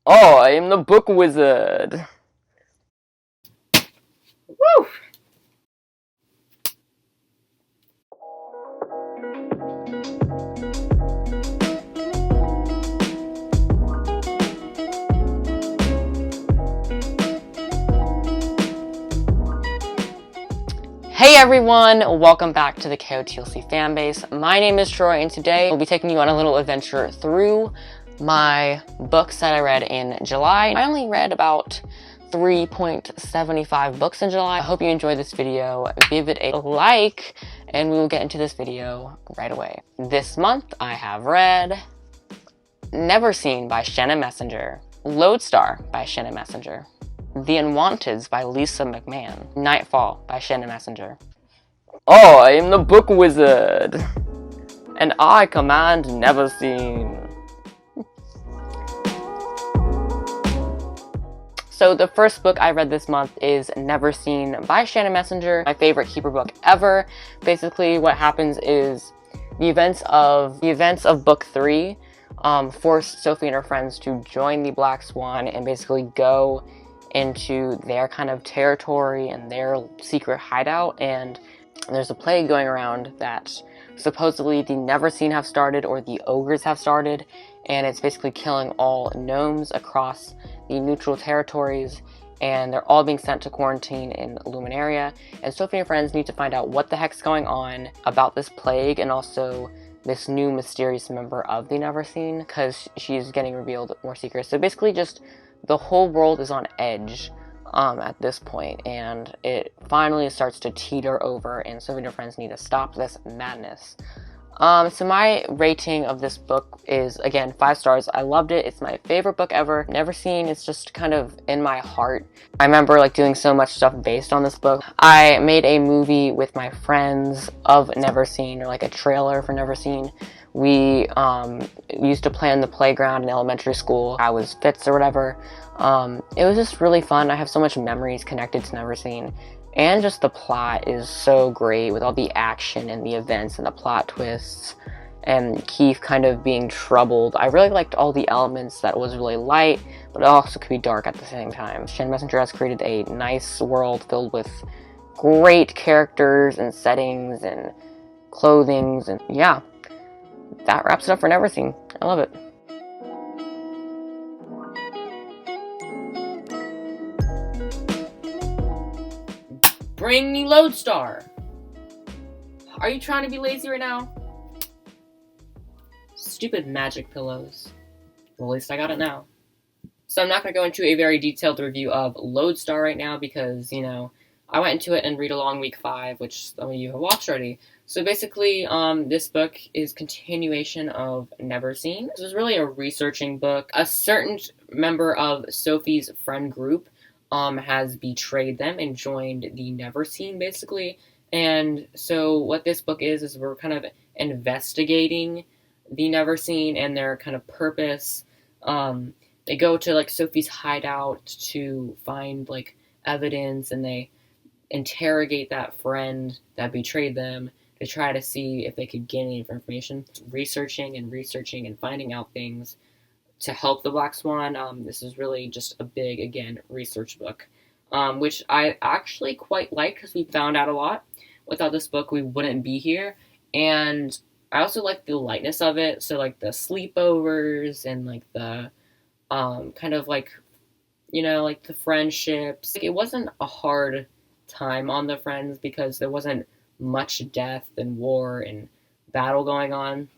Oh, I am the book wizard. Woo! Hey everyone, welcome back to the KotLC Fanbase. My name is Troy, and today we'll be taking you on a little adventure through my books that I read in July. I only read about 3.75 books in July. I hope you enjoyed this video. Give it a like, and we will get into this video right away. This month, I have read Never Seen by Shannon Messenger, Lodestar by Shannon Messenger, The Unwanteds by Lisa McMahon, Nightfall by Shannon Messenger. Oh, I am the book wizard, and I command Never Seen. So the first book I read this month is Never Seen by Shannon Messenger, my favorite Keeper book ever. Basically, what happens is the events of book 3 force Sophie and her friends to join the Black Swan and basically go into their kind of territory and their secret hideout. And there's a plague going around that supposedly the Never Seen have started, or the ogres have started, and it's basically killing all gnomes across the neutral territories, and they're all being sent to quarantine in Luminaria. And Sophie and her friends need to find out what the heck's going on about this plague, and also this new mysterious member of the Never Seen, because she's getting revealed more secrets. So basically just the whole world is on edge at this point, and it finally starts to teeter over, and Sophie and her friends need to stop this madness. So my rating of this book is, again, 5 stars. I loved it. It's my favorite book ever. Never Seen. It's just kind of in my heart. I remember doing so much stuff based on this book. I made a movie with my friends of Never Seen, or a trailer for Never Seen. We used to play on the playground in elementary school. I was Fitz or whatever. It was just really fun. I have so much memories connected to Never Seen. And just the plot is so great, with all the action and the events and the plot twists, and Keefe kind of being troubled. I really liked all the elements that was really light, but it also could be dark at the same time. Shannon Messenger has created a nice world filled with great characters and settings and clothings, and yeah, that wraps it up for Never Seen. I love it. Bring me lodestar. Are you trying to be lazy right now? Stupid magic pillows. Well, at least I got it now. So I'm not going to go into a very detailed review of Lodestar right now because, I went into it in Read Along Week 5, which some of you have watched already. So basically, this book is continuation of Never Seen. This is really a researching book. A certain member of Sophie's friend group has betrayed them and joined the Never Seen, basically. And so what this book is we're kind of investigating the Never Seen and their kind of purpose. They go to Sophie's hideout to find evidence, and they interrogate that friend that betrayed them to try to see if they could gain any information. Researching and finding out things to help the Black Swan. This is really just a big, again, research book, which I actually quite like because we found out a lot. Without this book, we wouldn't be here. And I also like the lightness of it. So the sleepovers and the kind of the friendships. It wasn't a hard time on the friends because there wasn't much death and war and battle going on.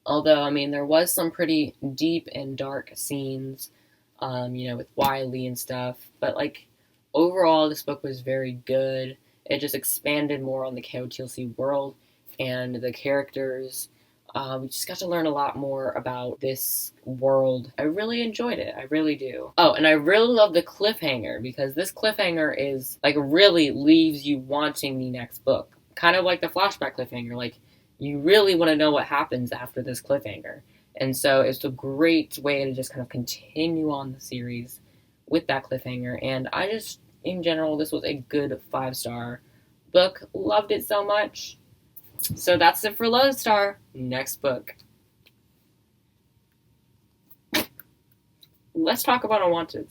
Although, there was some pretty deep and dark scenes, with Wiley and stuff. But, overall, this book was very good. It just expanded more on the KotLC world and the characters. We just got to learn a lot more about this world. I really enjoyed it. I really do. Oh, and I really love the cliffhanger, because this cliffhanger is, really leaves you wanting the next book. Kind of like the flashback cliffhanger. You really want to know what happens after this cliffhanger. And so it's a great way to just kind of continue on the series with that cliffhanger. And I just, in general, this was a good 5-star book. Loved it so much. So that's it for Lodestar. Next book. let's talk about Unwanted.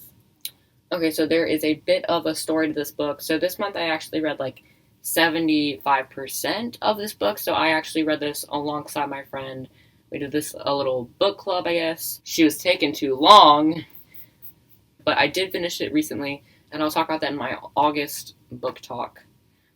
Okay, so there is a bit of a story to this book. So this month I actually read like 75% of this book. So I actually read this alongside my friend. We did this a little book club, I guess. She was taking too long, but I did finish it recently, and I'll talk about that in my August book talk.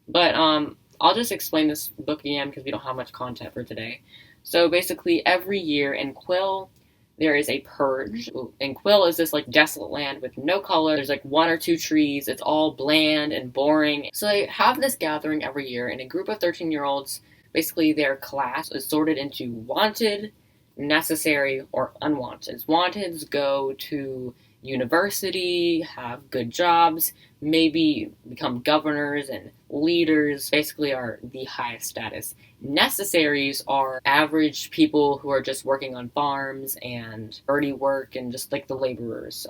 But I'll just explain this book again because we don't have much content for today. So basically, every year in Quill, there is a purge. And Quill is this like desolate land with no color. There's like one or two trees. It's all bland and boring. So they have this gathering every year, and a group of 13-year-olds, basically their class is sorted into wanted, necessary, or unwanted. Wanteds go to university, have good jobs, maybe become governors and leaders, basically are the highest status. Necessaries are average people who are just working on farms and dirty work and just like the laborers.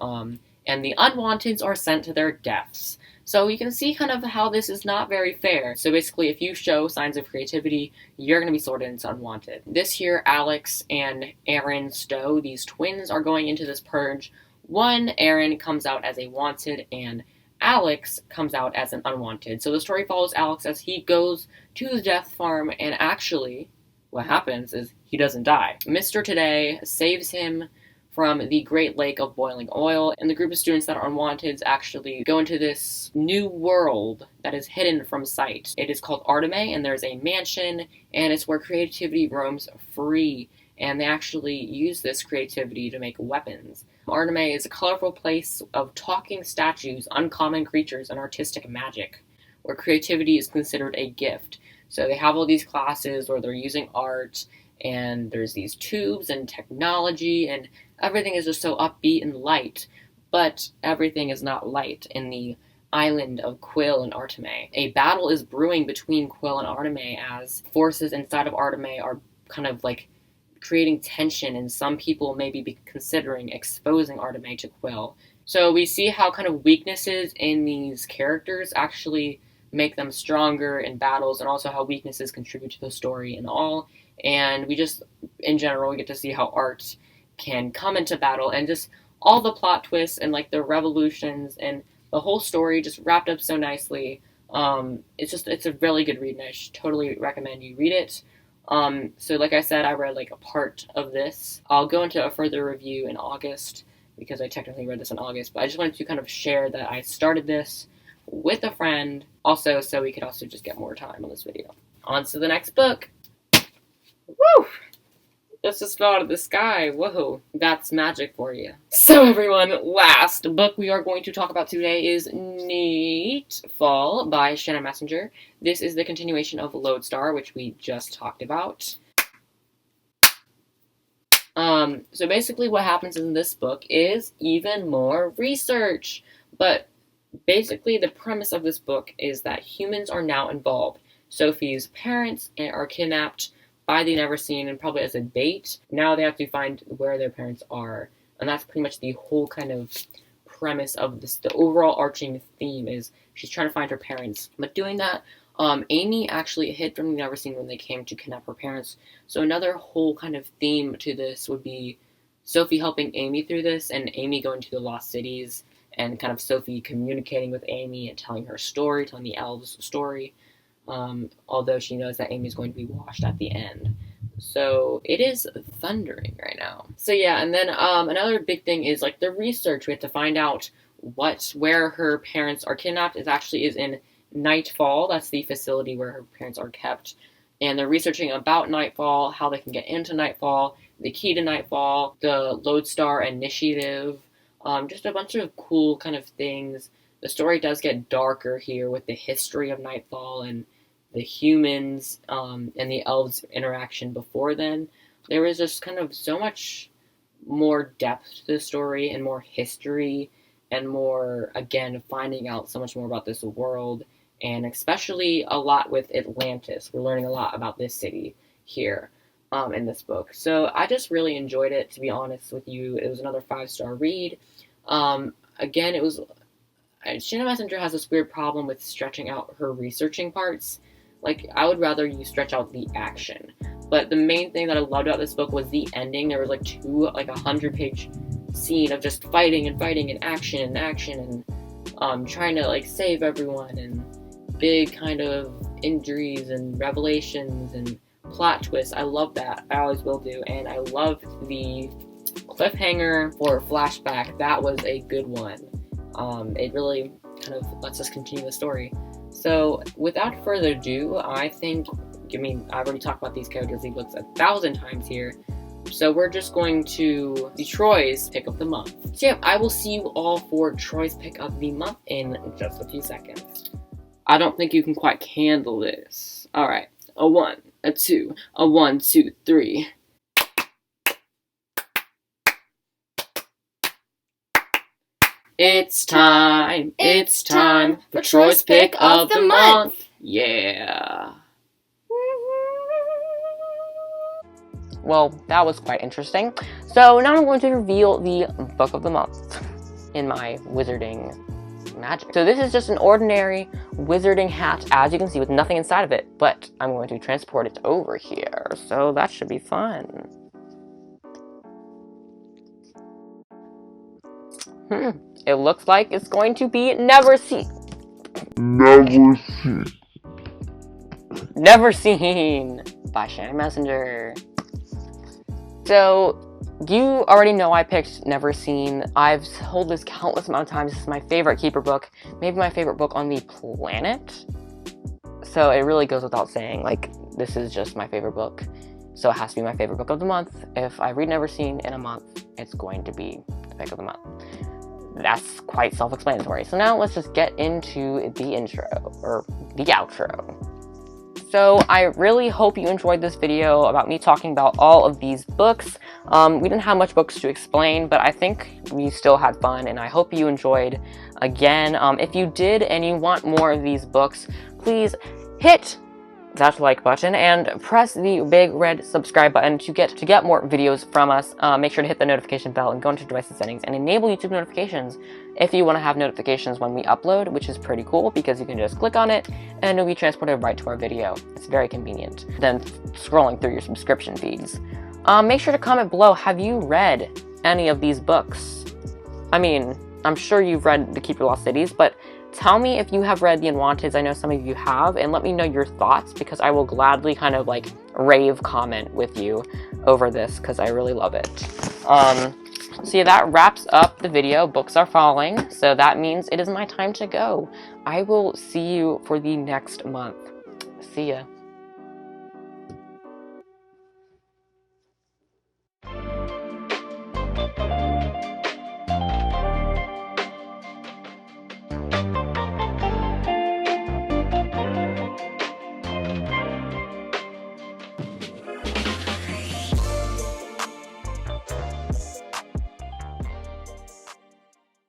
And the unwanteds are sent to their deaths. So you can see kind of how this is not very fair. So basically, if you show signs of creativity, you're going to be sorted into unwanted. This year, Alex and Aaron Stowe, these twins, are going into this purge. One, Aaron comes out as a wanted, and Alex comes out as an unwanted. So the story follows Alex as he goes to the death farm, and actually, what happens is he doesn't die. Mr. Today saves him from the Great Lake of Boiling Oil, and the group of students that are unwanted actually go into this new world that is hidden from sight. It is called Arteme, and there's a mansion, and it's where creativity roams free, and they actually use this creativity to make weapons. Arteme is a colorful place of talking statues, uncommon creatures, and artistic magic, where creativity is considered a gift. So they have all these classes where they're using art, and there's these tubes and technology, and everything is just so upbeat and light. But everything is not light in the island of Quill and Arteme. A battle is brewing between Quill and Arteme as forces inside of Arteme are kind of like creating tension, and some people may be considering exposing Arteme to Quill. So we see how kind of weaknesses in these characters actually make them stronger in battles, and also how weaknesses contribute to the story and all. And we just, in general, we get to see how art can come into battle, and just all the plot twists and like the revolutions and the whole story just wrapped up so nicely. It's a really good read, and I should totally recommend you read it. So like I said, I read like a part of this. I'll go into a further review in August, because I technically read this in August, but I just wanted to kind of share that I started this with a friend, also so we could also just get more time on this video. On to the next book. Woo! This just fell out of the sky. Whoa, that's magic for you. So everyone, last book we are going to talk about today is Nightfall by Shannon Messenger. This is the continuation of Lodestar, which we just talked about. So basically what happens in this book is even more research. But basically the premise of this book is that humans are now involved. Sophie's parents are kidnapped by the Neverseen, and probably as a bait. Now they have to find where their parents are. And that's pretty much the whole kind of premise of this. The overall arching theme is she's trying to find her parents. But doing that, Amy actually hid from the Neverseen when they came to kidnap her parents. So another whole kind of theme to this would be Sophie helping Amy through this, and Amy going to the Lost Cities, and kind of Sophie communicating with Amy and telling her story, telling the elves' story. Although she knows that Amy's going to be washed at the end. So it is thundering right now. So yeah, and then another big thing is like the research. We have to find out where her parents are kidnapped. Is in Nightfall. That's the facility where her parents are kept. And they're researching about Nightfall, how they can get into Nightfall, the key to Nightfall, the Lodestar Initiative, just a bunch of cool kind of things. The story does get darker here with the history of Nightfall and the humans and the elves' interaction before then. There is just kind of so much more depth to the story and more history and more, again, finding out so much more about this world, and especially a lot with Atlantis. We're learning a lot about this city here in this book. So I just really enjoyed it, to be honest with you. It was another 5-star read. Again, it was... Shannon Messenger has this weird problem with stretching out her researching parts. Like, I would rather you stretch out the action. But the main thing that I loved about this book was the ending. There was like 100-page scene of just fighting and fighting and action and trying to like save everyone and big kind of injuries and revelations and plot twists. I love that. I always will do. And I loved the cliffhanger for flashback. That was a good one. It really kind of lets us continue the story. So without further ado, I think, I've already talked about these characters' ebooks 1,000 times here. So we're just going to be Troy's pick of the month. So yeah, I will see you all for Troy's pick of the month in just a few seconds. I don't think you can quite handle this. Alright, a 1, a 2, a 1, 2, 3. It's time for Troy's pick of the month. Yeah. Well, that was quite interesting. So now I'm going to reveal the book of the month in my wizarding magic. So this is just an ordinary wizarding hat, as you can see, with nothing inside of it, but I'm going to transport it over here, so that should be fun. It looks like it's going to be Never Seen by Shannon Messenger. So, you already know I picked Never Seen. I've told this countless amount of times. This is my favorite Keeper book. Maybe my favorite book on the planet. So it really goes without saying, like, this is just my favorite book. So it has to be my favorite book of the month. If I read Never Seen in a month, it's going to be the pick of the month. That's quite self-explanatory. So now let's just get into the intro, or the outro. So I really hope you enjoyed this video about me talking about all of these books. We didn't have much books to explain, but I think we still had fun, and I hope you enjoyed. Again, if you did and you want more of these books, please hit that like button and press the big red subscribe button to get more videos from us. Make sure to hit the notification bell and go into devices settings and enable YouTube notifications if you want to have notifications when we upload, which is pretty cool because you can just click on it and it'll be transported right to our video. It's very convenient than scrolling through your subscription feeds. Make sure to comment below, have you read any of these books? I mean, I'm sure you've read The Keeper Lost Cities, but tell me if you have read The Unwanteds. I know some of you have, and let me know your thoughts because I will gladly kind of like rave comment with you over this because I really love it. So yeah, that wraps up the video. Books are falling, so that means it is my time to go. I will see you for the next month. See ya.